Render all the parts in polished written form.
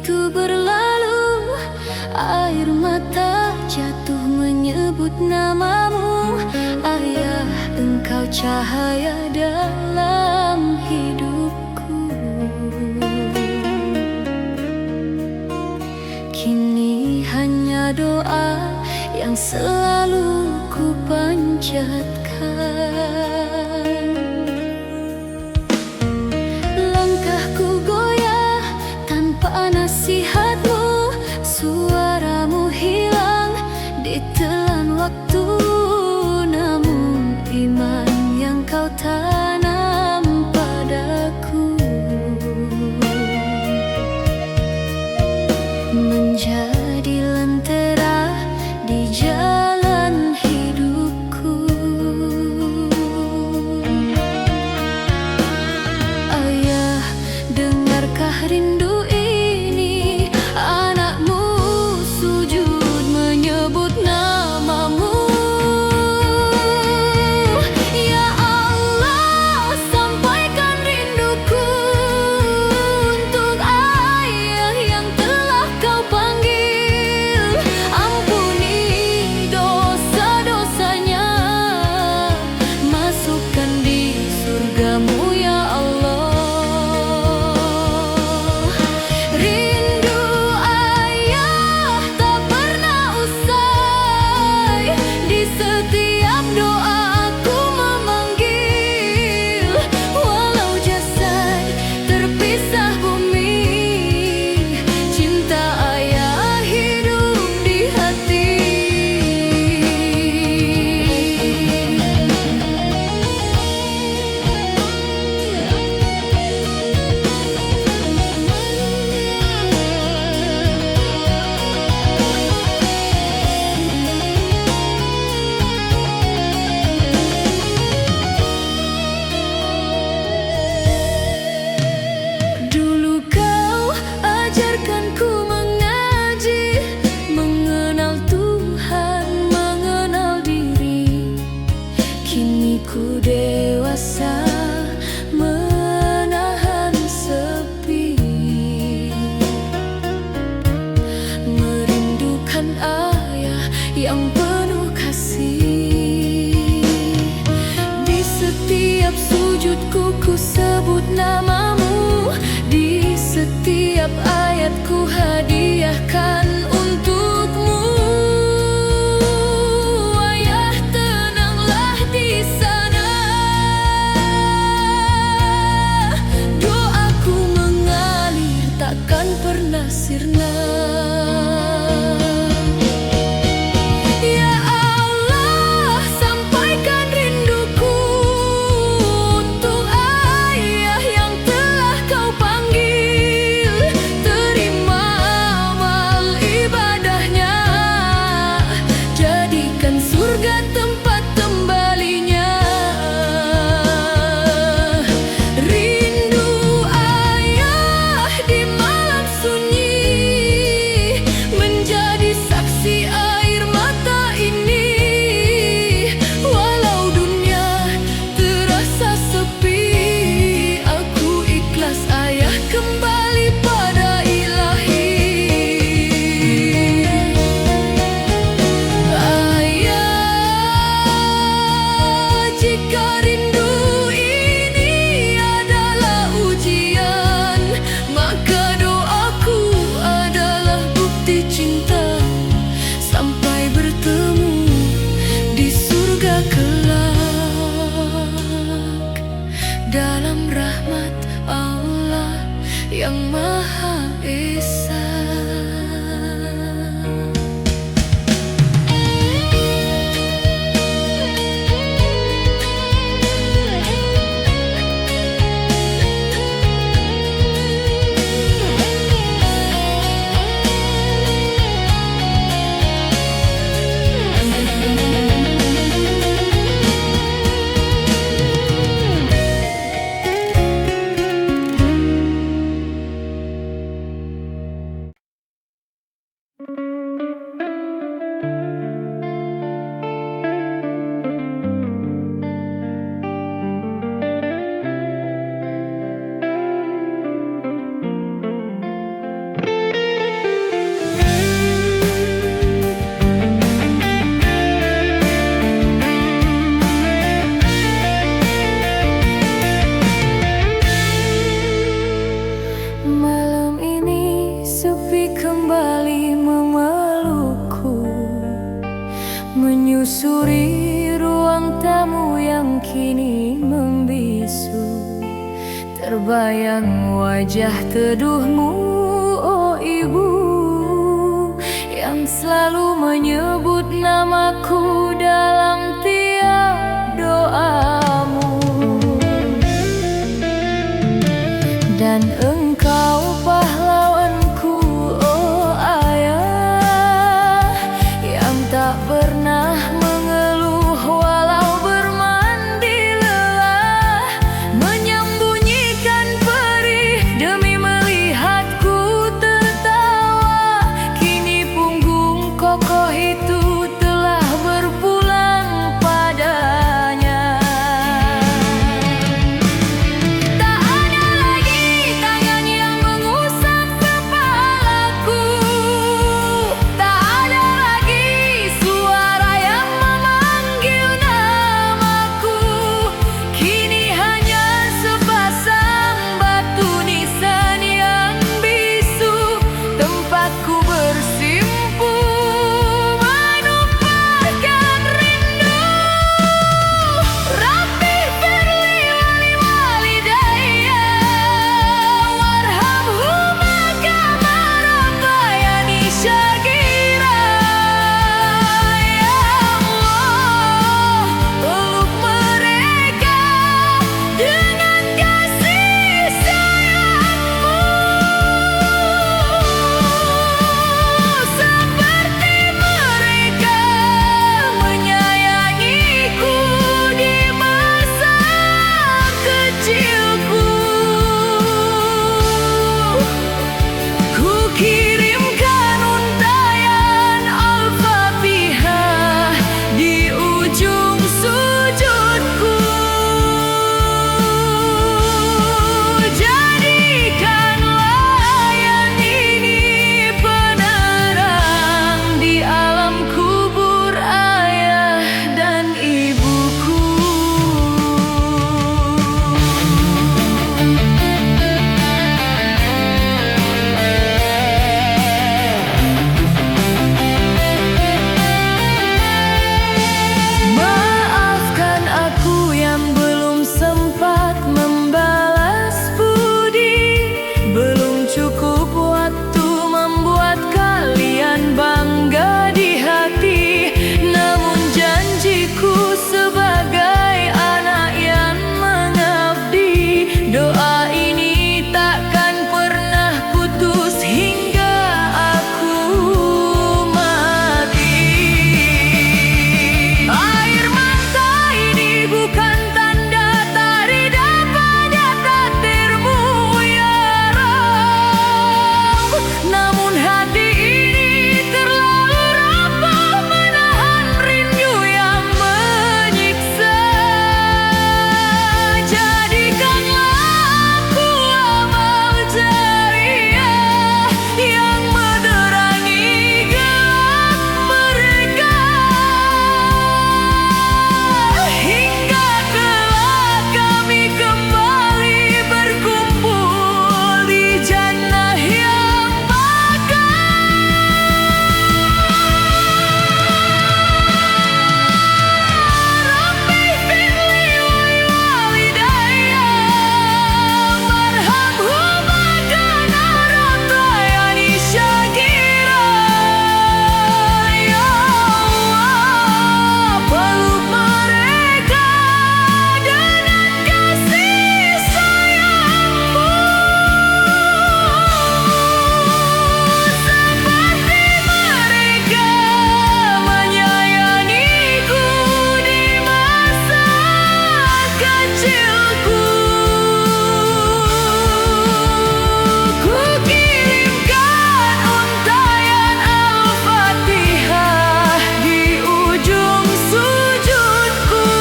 begitu berlalu, air mata jatuh menyebut namamu. Ayah, engkau cahaya dalam hidupku. Kini hanya doa yang selalu ku panjatkan. Langkahku goyah tanpa nasihatmu, suaramu hilang ditelan waktu. Namun iman yang kau tanam padaku menjadi lentera di jalan hidupku. Ayah, dengarkah rindu ini? Anakmu sujud menyebut namamu. Ya Allah, sampaikan rinduku untuk ayah yang telah kau panggil. Ampuni dosa-dosanya, masukkan di surgamu ya Allah. Rindu ayah tak pernah usai, di setiap doa aku memanggil. Walau jasad terpisah bumi, cinta ayah hidup di hati. Dulu kau ajarkanku mengaji, mengenal Tuhan, mengenal diri. Kini ku dewasa menahan sepi, merindukan ayah yang penuh kasih. Di setiap sujudku ku sebut namamu, di setiap ayatku hadiahkan untukmu. Ayah, tenanglah di sana, doaku mengalir takkan pernah sirna. Ya Allah, sampaikan rinduku untuk ayah yang telah kau panggil. Terima amal ibadahnya, jadikan surga tempat kembalinya. Rindu ayah di malam sunyi menjadi Terbayang wajah teduhmu, oh ibu, yang selalu menyebut namaku dalam tiap doamu. Dan engkau pahlawanku, oh ayah, yang tak pernah mengeluh walau bermandi lelah, menyembunyikan perih demi melihatku tertawa. Kini punggung kokoh itu telah berpulang padanya. Tak ada lagi tangan yang mengusap kepalaku, tak ada lagi suara yang memanggil namaku. Kini hanya sepasang batu nisan yang bisu, tempatku bersimpu menumpahkan rindu. Rabbi firli wali walidayya warhamhuma kama rabbayani syaghira. Ya Allah, peluk mereka dengan kasih sayangmu, seperti mereka menyayangiku di masa kecilku. Ku kirimkan untayan Al-Fatihah di ujung sujudku. Jadikanlah yang ini penerang di alam kubur ayah dan ibuku. Maafkan aku yang belum sempat membalas budi, belum cukup waktu membuat kalian bangga di hati. Namun janjiku sebagai anak yang mengabdi, doa ini takkan pernah putus hingga aku mati. Air mata ini bukan tanda tarida pada takdirmu ya Rabb, namun hati ini terlalu rapuh menahan rindu yang menyiksa. Jadikanlah aku amal jariah yang menerangi gelap mereka, hingga kelak kami kembali berkumpul di jannah yang bakar. Rabbi firli wali walidayya warhamhuma kama rabbayani syaghira. Ya Allah, peluk mereka dengan kasih sayangmu, seperti mereka menyayangiku di masa kecilku. Ku kirimkan untayan Al-Fatihah di ujung sujudku.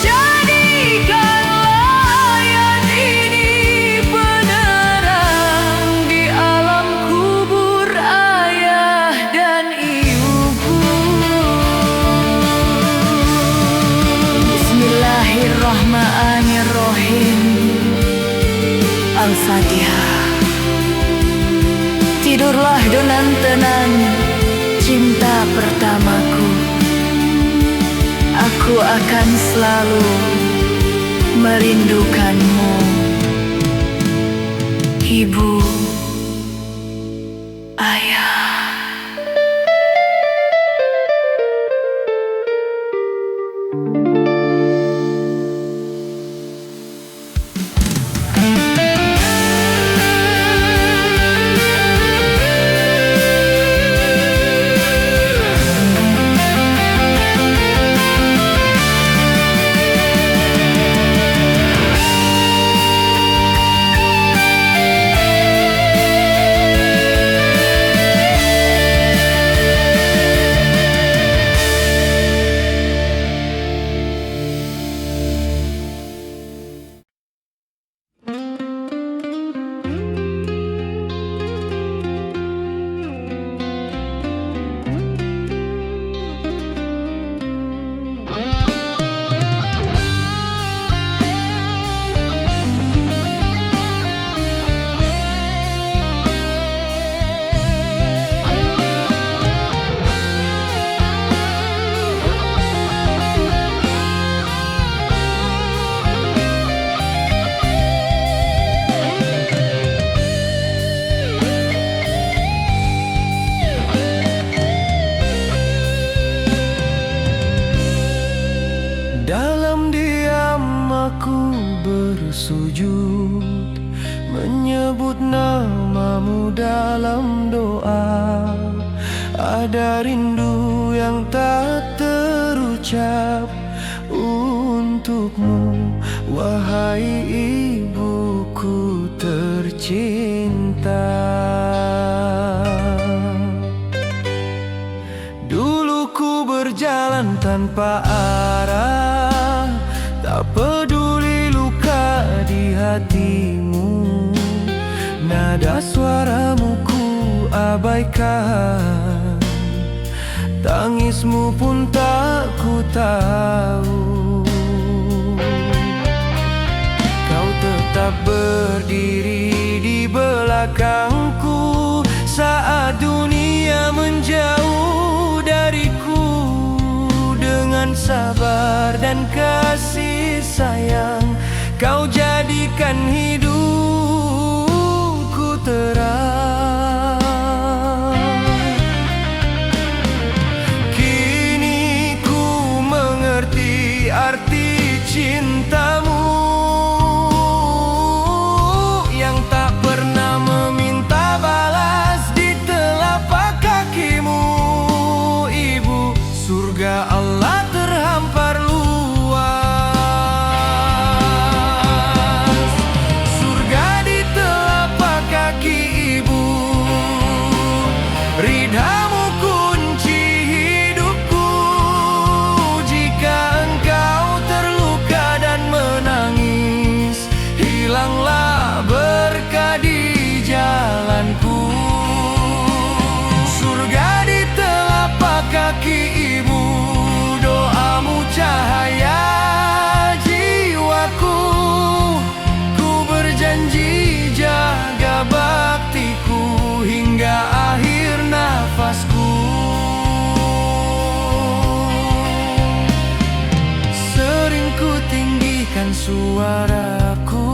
Jadikanlah yang ini penerang di alam kubur ayah dan ibuku. Bismillahirrahmanirrahim. Al-Fatihah. Tidurlah dengan tenang, cinta pertamaku. Aku akan selalu merindukanmu, Ibu, Ayah. Dalam diam aku bersujud, menyebut namamu dalam doa. Ada rindu yang tak terucap untukmu, wahai ibuku tercinta. Dulu ku berjalan tanpa arah, tak peduli luka di hatimu. Nada suaramu ku abaikan, tangismu pun tak ku tahu. Kau tetap berdiri di belakangku saat dunia menjauh dariku. Dengan sabar dan kasih sayang, kau jadikan hidupku terang. Kini ku mengerti arti cintamu yang tak pernah meminta balas di telapak kakimu. Ibu, surga Allah terhampar luas. Surga di telapak kaki ibu, ridhamu kunci hidupku. Jika engkau terluka dan menangis, hilanglah berkah di jalanku. Surga di telapak kaki ibu, doamu cahaya jiwaku. Ku berjanji jaga baktiku hingga akhir nafasku. Sering ku tinggikan suaraku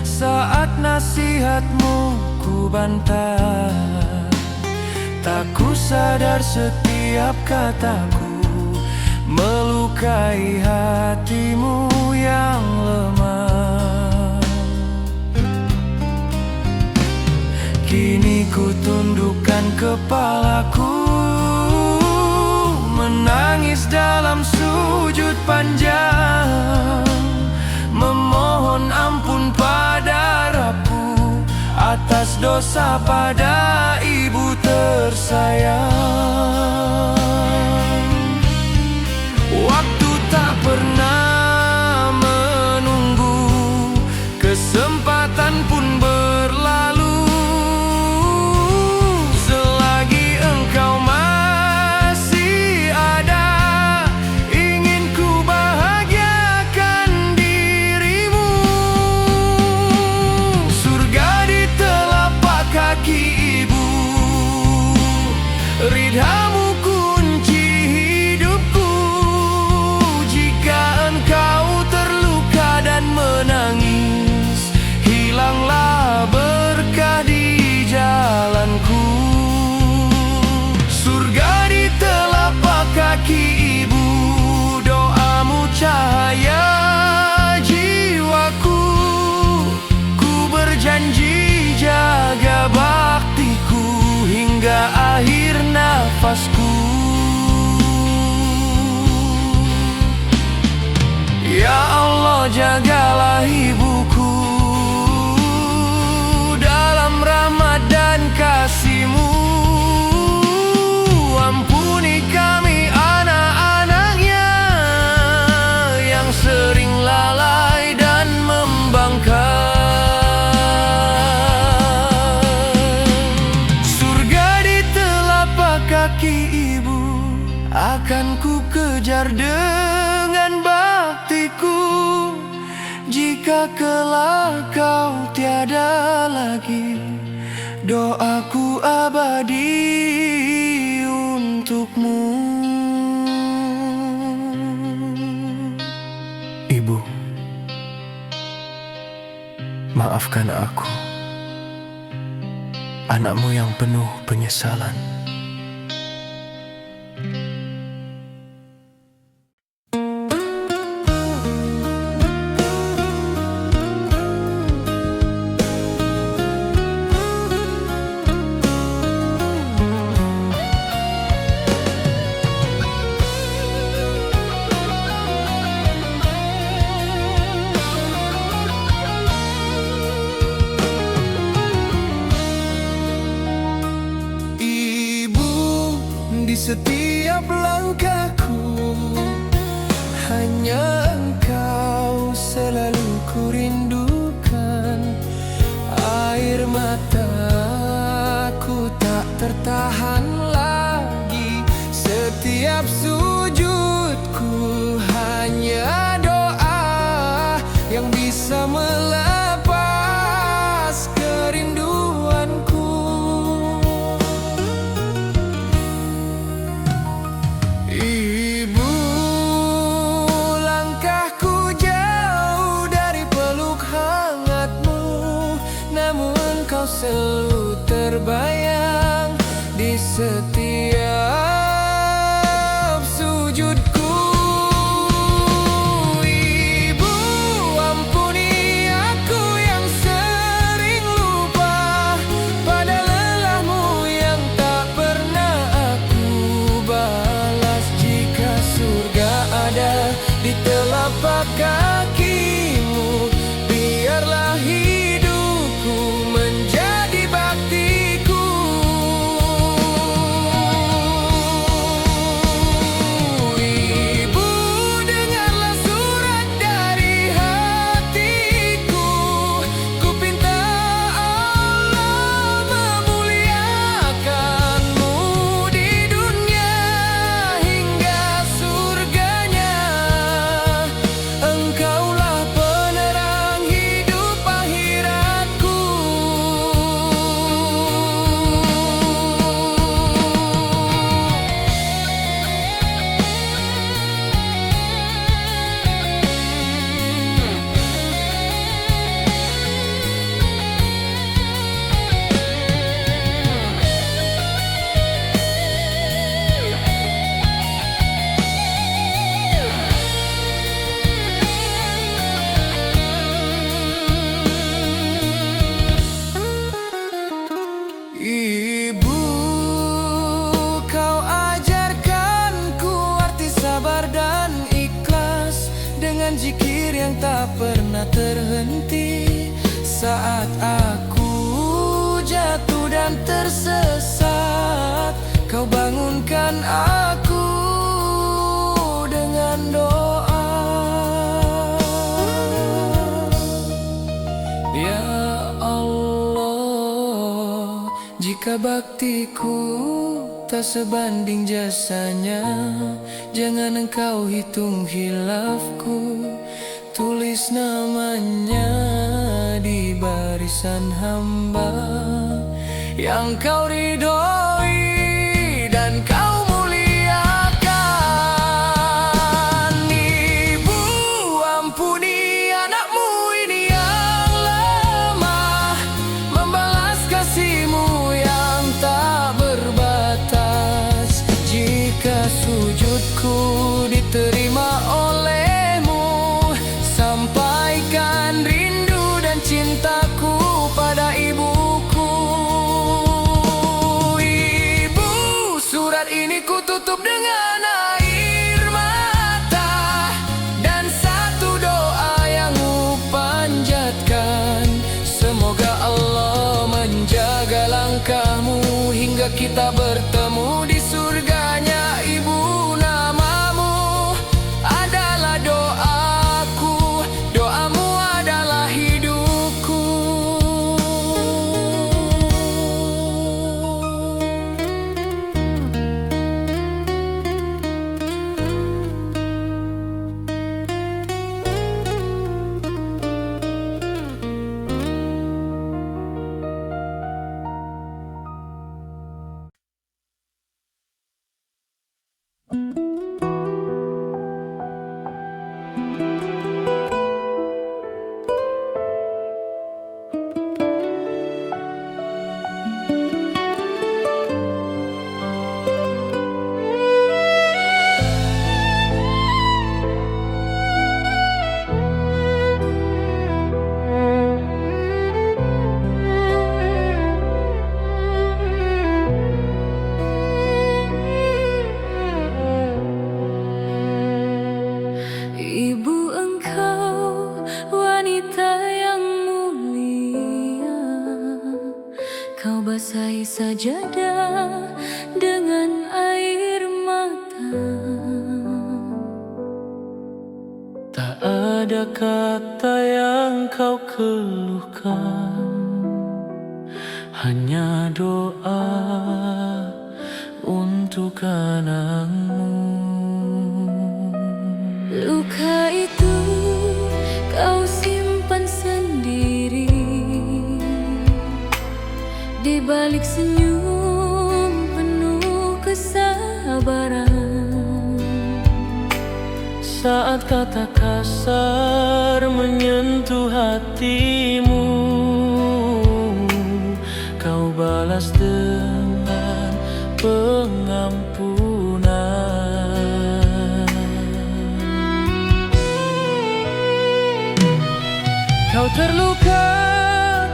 saat nasihatmu ku bantah. Tak ku sadar setiap kataku melukai hatimu yang lemah. Kini ku tundukkan kepalaku, menangis dalam sujud panjang, memohon ampun pada Rabbku atas dosa pada ibu tersayang. Waktu tak pernah menunggu, kesempatan pun berlalu. Selagi engkau masih ada, ingin ku bahagiakan dirimu. Surga di telapak kaki ibu, ridhamu ku Ya Allah, jagalah ibuku dalam rahmat dan kasih-Mu. Ampuni kami anak-anaknya yang sering lalai dan membangkang. Surga di telapak kaki ibu akan ku kejar dengan baktiku. Jika kelak kau tiada lagi, doaku abadi untukmu. Ibu, maafkan aku, anakmu yang penuh penyesalan. Di setiap langkahku, hanya Engkau selalu ku rindukan. Air mataku tak tertahan lagi. Setiap sujudku hanya doa yang bisa melepas kerinduanku. Ibu, langkahku jauh dari peluk hangatmu, namun kau selalu terbayang di setiap sujudku. Ibu, ampuni aku yang sering lupa pada lelahmu yang tak pernah aku balas. Jika surga ada di telapak kaki-Mu, biarlah hidupku menjadi baktiku. Ibu, dengarlah surat dari hatiku. Ku pinta Allah memuliakanmu di dunia hingga surganya. Engkaulah penerang hidup akhiratku. Ibu, kau ajarkanku arti sabar dan ikhlas dengan zikir yang tak pernah terhenti. Saat aku jatuh dan tersesat, kau bangunkan aku dengan doa. Ya Allah, jika baktiku tak sebanding jasanya, jangan Engkau hitung hilafku. Tulis namanya di barisan hamba yang Kau ridhoi dan Kau muliakan. Ibu, ampuni anakmu ini yang lemah, membalas kasih-Mu yang tak berbatas. Jika sujudku diterima oleh-Mu, sampaikan rindu dan cintaku pada ibuku. Ibu, surat ini ku tutup dengan air mata dan satu Semoga kita bertemu di surganya Ibu. Namamu adalah doaku, doamu adalah hidupku. Ibu, engkau wanita yang mulia, kau basahi sajadah dengan air mata. Tak ada kata yang kau keluhkan, hanya doa untuk anakmu. Luka itu kau simpan sendiri, di balik senyum penuh kesabaran. Saat kata kasar menyentuh hatimu, kau balas dengan pengampunan. Kau terluka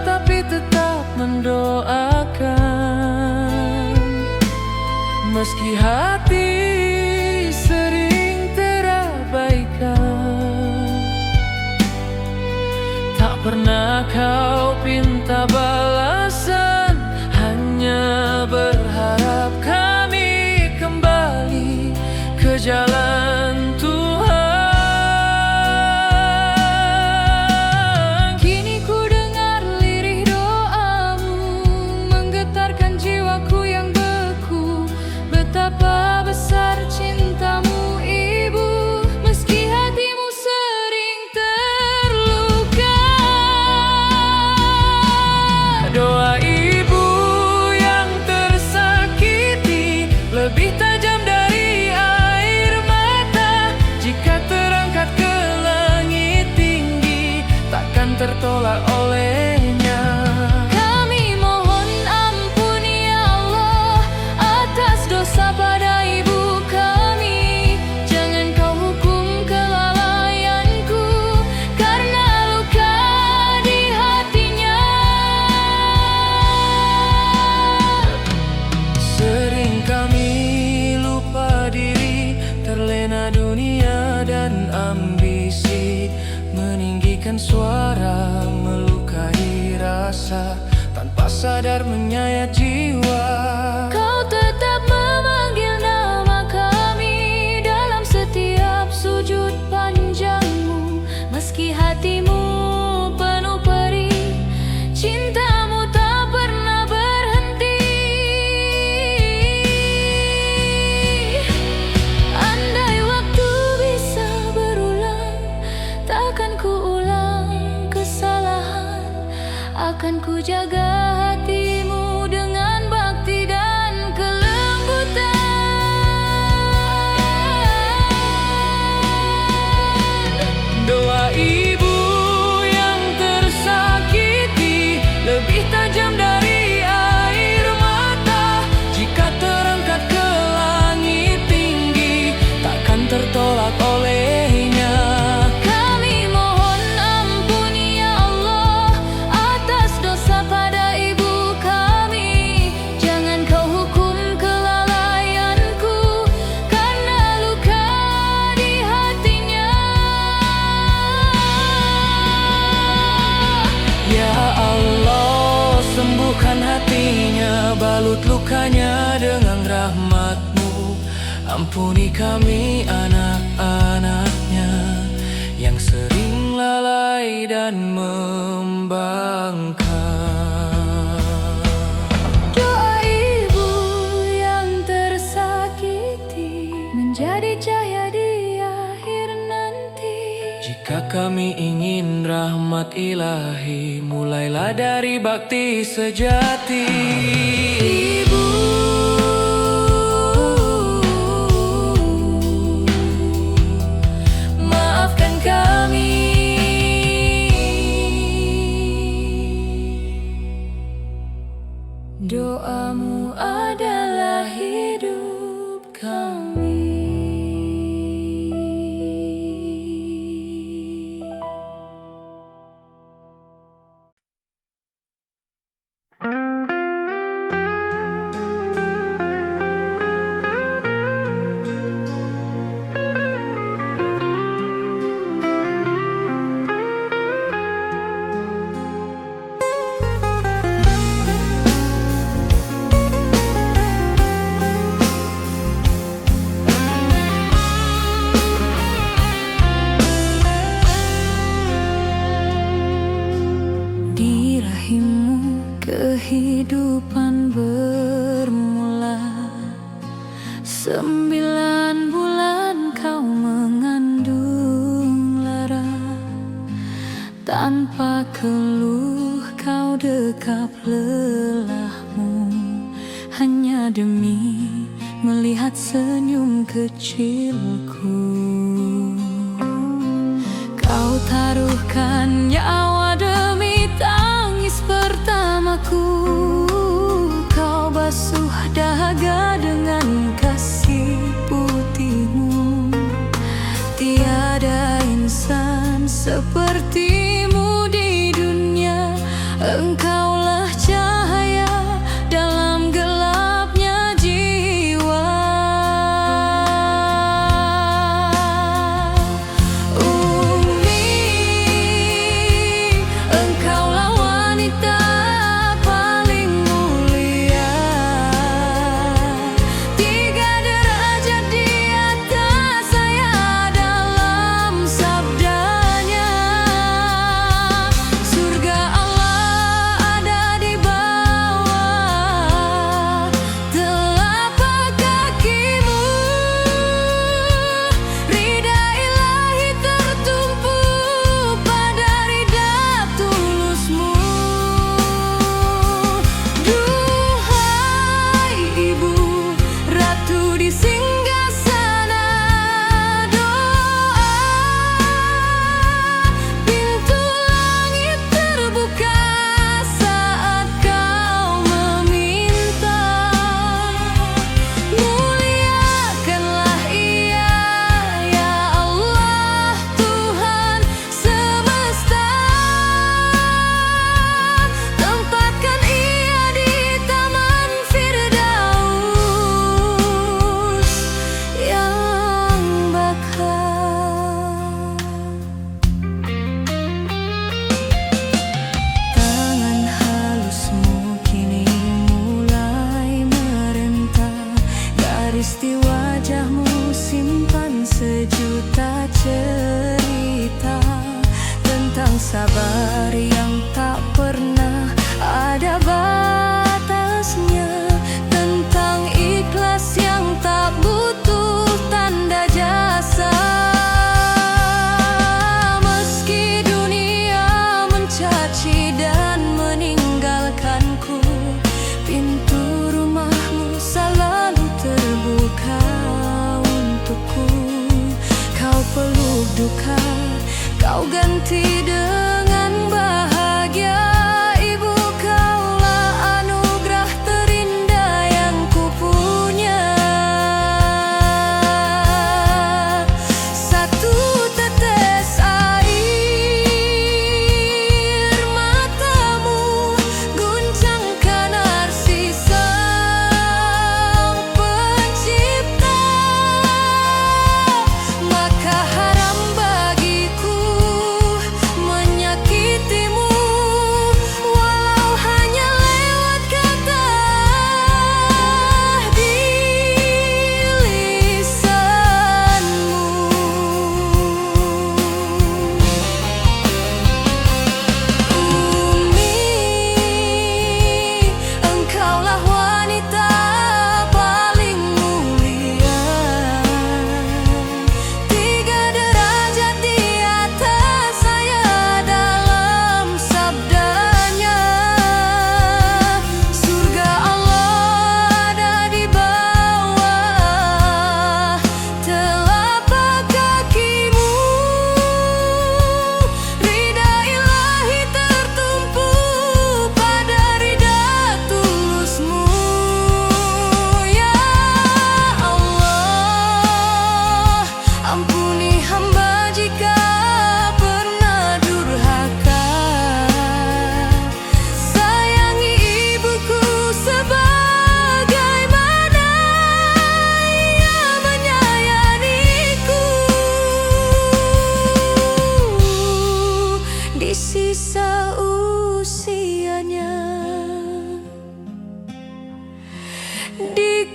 tapi tetap mendoakan, meski hati sering terabaikan. Tak pernah kau pinta balasan, hanya berharap kami kembali ke jalan Tuhan. Kini ku dengar lirih doamu, menggetarkan jiwaku yang beku. Betapa besar cintamu Ibu, meski hatimu sering terluka. Doa ibu yang tersakiti lebih tajam dari air mata. Jika terangkat ke langit tinggi, takkan tertolak olehnya. Kami mohon ampun ya Allah atas dosa pada ibu kami. Jangan kau hukum kelalaianku karena luka di hatinya. Sering kami lupa diri, terlena dunia dan ambisi, meninggikan suara, melukai rasa, tanpa sadar menyayat jiwa. Kau tetap memanggil nama kami dalam setiap sujud panjangmu, meski hatimu penuh perih, cintamu tak pernah berhenti. Andai waktu bisa berulang, takkan ku ulang kesalahan. Akan ku jaga hatimu dengan bakti dan kelembutan. Doa ibu yang tersakiti lebih tajam dari air mata. Jika terangkat ke langit tinggi, takkan tertolak olehnya. Kami mohon ampun ya Allah atas dosa pada ibu kami. Jangan kau hukum kelalaianku karena luka di hatinya. Ya Allah, sembuhkan hatinya, balut lukanya dengan rahmat-Mu. Ampuni kami anak-anak-Nya yang sering lalai dan membangkang. Doa ibu yang tersakiti menjadi cahaya di akhir nanti. Jika kami ingin rahmat ilahi, mulailah dari bakti sejati. Ibu, maafkan kami. Doamu adalah hidup kami. Di rahimmu kehidupan bermula. 9 bulan kau mengandung Lara. Tanpa keluh kau dekap lelahmu, hanya demi melihat senyum kecilku. Kau taruhkan nyawa demi tangis pertamaku. Kau basuh dahaga dengan kasih putih-Mu. Tiada insan seperti-Mu di dunia. Engkaulah cahaya dalam gelapnya jiwa. Umi,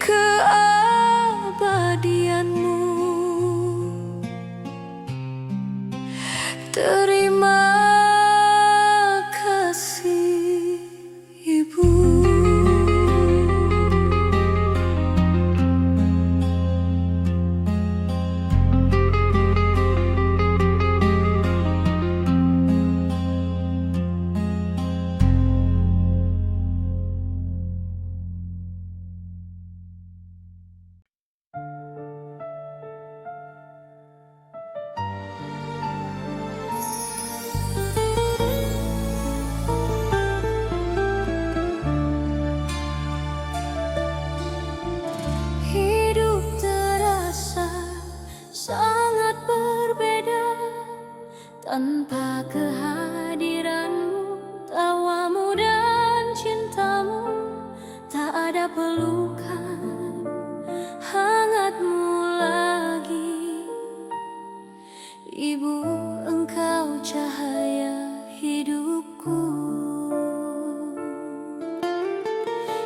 keabadianmu. Terima kasih Ibu. Hidup terasa sangat berbeda tanpa kehadiranmu, tawamu dan cintamu. Tak ada pelukan hangatmu lagi. Ibu, engkau cahaya hidupku.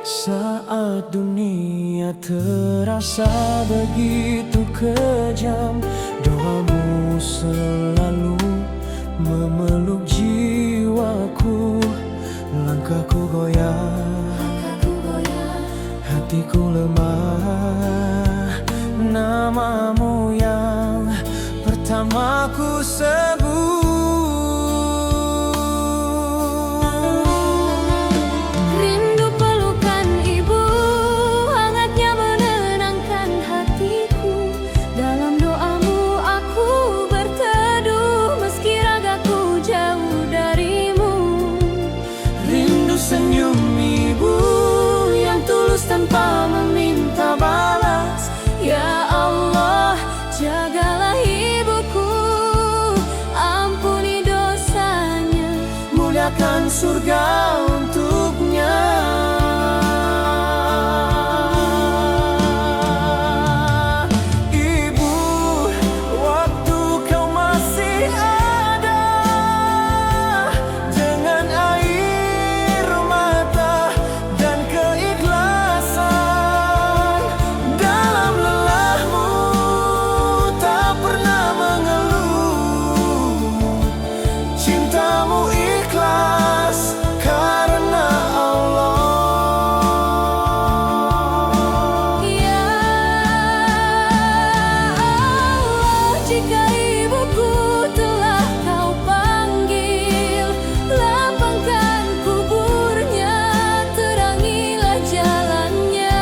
Saat dunia terasa begitu kejam, doamu selalu memeluk jiwaku. Langkahku goyah, hatiku lemah. Namamu yang pertama ku sebut. Rindu pelukan ibu, hangatnya menenangkan hatiku. Dalam doamu aku berteduh, meski ragaku jauh darimu. Rindu senyum ibu yang tulus tanpa meminta balas. Ya Allah, jagalah ibuku, ampuni dosanya, Muliakan surga untuknya. Ibu, waktu kau masih ada, dengan air mata dan keikhlasan, dalam lelahmu tak pernah mengeluh. Cintamu ikhlas karena Allah. Ya Allah, jika ibuku telah kau panggil, lapangkan kuburnya, terangilah jalannya.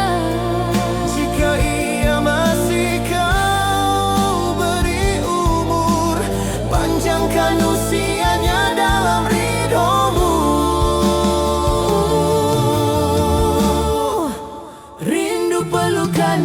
Jika ia masih kau beri umur, panjangkan usianya dalam ridhomu. Rindu pelukan